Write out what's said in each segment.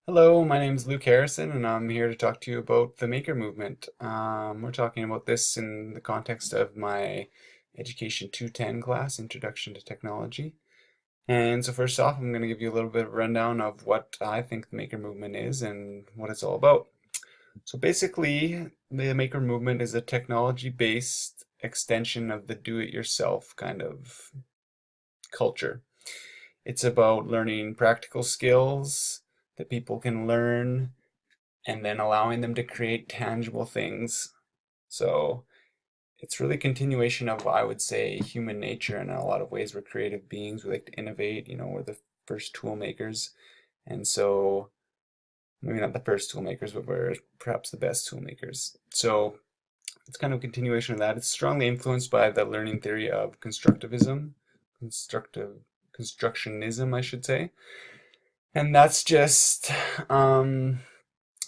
Hello, my name is Luke Harrison, and I'm here to talk to you about the Maker Movement. We're talking about this in the context of my Education 210 class, Introduction to Technology. And so first off, I'm going to give you a little bit of a rundown of what I think the Maker Movement is and what it's all about. So basically, the Maker Movement is a technology-based extension of the do-it-yourself kind of culture. It's about learning practical skills that people can learn and then allowing them to create tangible things. So it's really a continuation of, I would say, human nature. And in a lot of ways, we're creative beings. We like to innovate. We're the first tool makers. And so, maybe not the first tool makers, but we're perhaps the best tool makers. So it's kind of a continuation of that. It's strongly influenced by the learning theory of constructionism, I should say. And that's just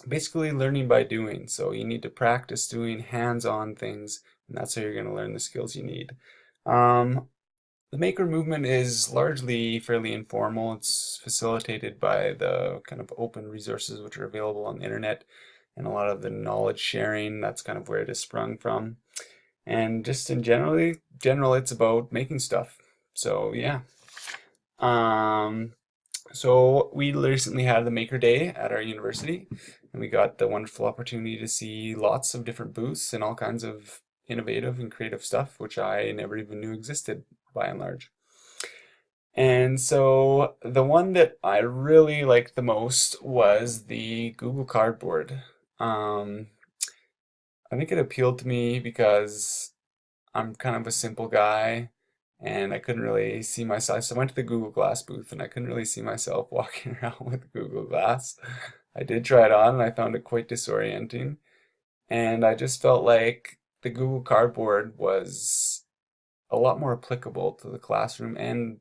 basically learning by doing. So you need to practice doing hands-on things, and that's how you're going to learn the skills you need. Um, the maker movement is largely fairly informal. It's facilitated by the kind of open resources which are available on the internet and a lot of the knowledge sharing. That's kind of where it is sprung from. And just in general, it's about making stuff. So yeah. Um, so we recently had the Maker Day at our university, and we got the wonderful opportunity to see lots of different booths and all kinds of innovative and creative stuff, which I never even knew existed by and large. And so the one that I really liked the most was the Google Cardboard. Um, I think it appealed to me because I'm kind of a simple guy and I couldn't really see myself. So I went to the Google Glass booth and I couldn't really see myself walking around with Google Glass. I did try it on and I found it quite disorienting. And I just felt like the Google Cardboard was a lot more applicable to the classroom and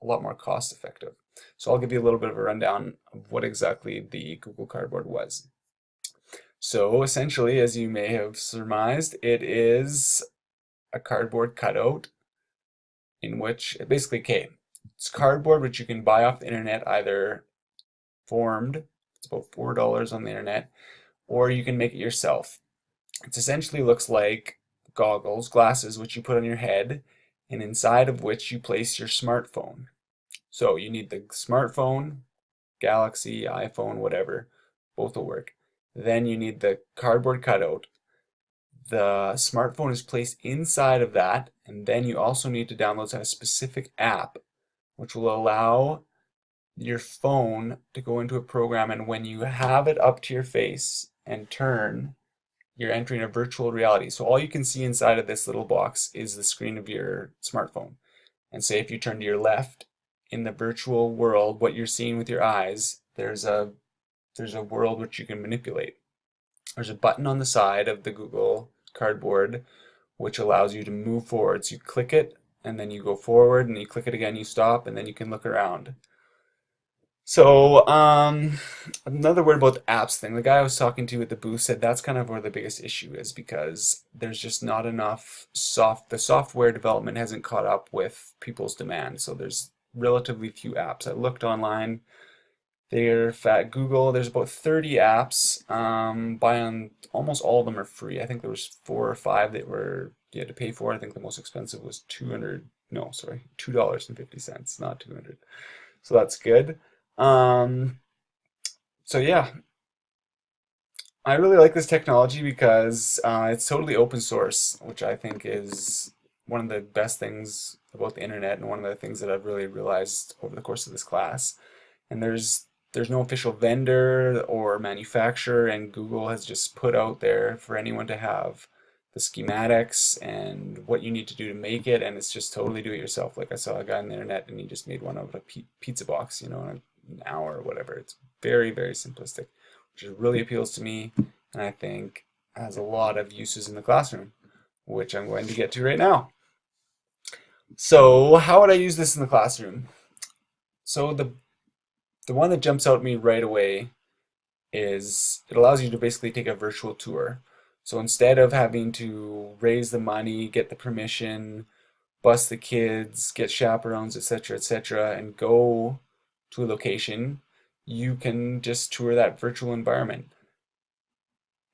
a lot more cost effective. So I'll give you a little bit of a rundown of what exactly the Google Cardboard was. So essentially, as you may have surmised, it is a cardboard cutout in which basically, okay, it's cardboard which you can buy off the internet, either formed, it's about $4 on the internet, or you can make it yourself. It essentially looks like glasses, which you put on your head, and inside of which you place your smartphone. So you need the smartphone, Galaxy, iPhone, whatever, both will work. Then you need the cardboard cutout. The smartphone is placed inside of that, and then you also need to download a specific app which will allow your phone to go into a program, and when you have it up to your face and turn, you're entering a virtual reality. So all you can see inside of this little box is the screen of your smartphone. And say if you turn to your left in the virtual world, what you're seeing with your eyes, there's a world which you can manipulate. There's a button on the side of the Google Cardboard which allows you to move forward. So you click it and then you go forward and you click it again, you stop, and then you can look around. So, another word about the apps thing. The guy I was talking to at the booth said that's kind of where the biggest issue is because there's just not enough the software development hasn't caught up with people's demand. So there's relatively few apps. I looked online. They're fat Google. There's about 30 apps. Buy on almost all of them are free. I think there was four or five that were you had to pay for. I think the most expensive was 200. No, sorry, $2.50, not 200. So that's good. Um, so yeah, I really like this technology because it's totally open source, which I think is one of the best things about the internet and one of the things that I've really realized over the course of this class. And there's no official vendor or manufacturer, and Google has just put out there for anyone to have the schematics and what you need to do to make it, and it's just totally do it yourself. Like I saw a guy on the internet and he just made one of a pizza box, in an hour or whatever. It's very, very simplistic, which really appeals to me, and I think has a lot of uses in the classroom, which I'm going to get to right now. So, how would I use this in the classroom? So the one that jumps out at me right away is it allows you to basically take a virtual tour. So instead of having to raise the money, get the permission, bus the kids, get chaperones, etc., etc., and go to a location, you can just tour that virtual environment.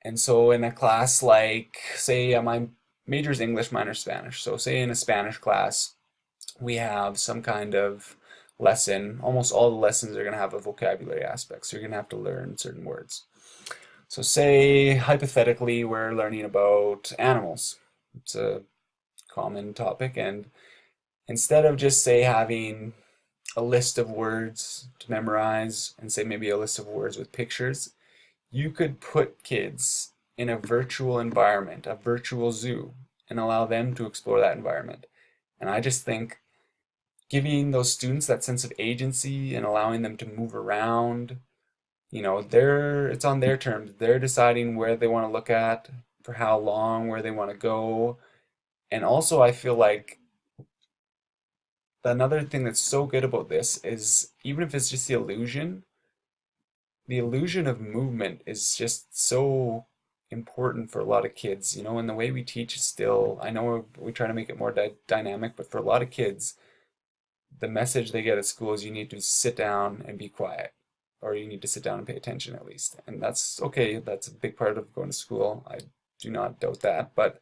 And so in a class like, say, my major is English, minor Spanish. So say in a Spanish class, we have some kind of lesson. Almost all the lessons are going to have a vocabulary aspect. So you're going to have to learn certain words. So say, hypothetically, we're learning about animals. It's a common topic. And instead of just, say, having a list of words to memorize and say maybe a list of words with pictures, you could put kids in a virtual environment, a virtual zoo, and allow them to explore that environment. And I just think giving those students that sense of agency and allowing them to move around, it's on their terms. They're deciding where they want to look at, for how long, where they want to go. And also I feel like another thing that's so good about this is even if it's just the illusion of movement is just so important for a lot of kids, and the way we teach is still, I know we try to make it more dynamic, but for a lot of kids, the message they get at school is you need to sit down and be quiet, or you need to sit down and pay attention at least. And that's okay, that's a big part of going to school. I do not doubt that, but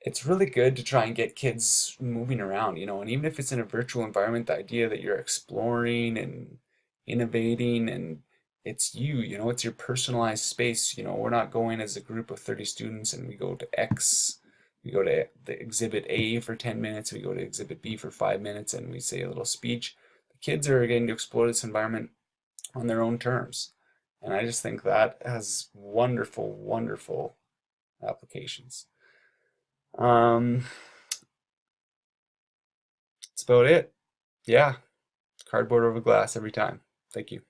it's really good to try and get kids moving around, and even if it's in a virtual environment, the idea that you're exploring and innovating and it's it's your personalized space. We're not going as a group of 30 students and we go to X, we go to the exhibit A for 10 minutes, we go to exhibit B for 5 minutes, and we say a little speech. The kids are getting to explore this environment on their own terms. And I just think that has wonderful, wonderful applications. Um, that's about it. Yeah, cardboard over glass every time. Thank you.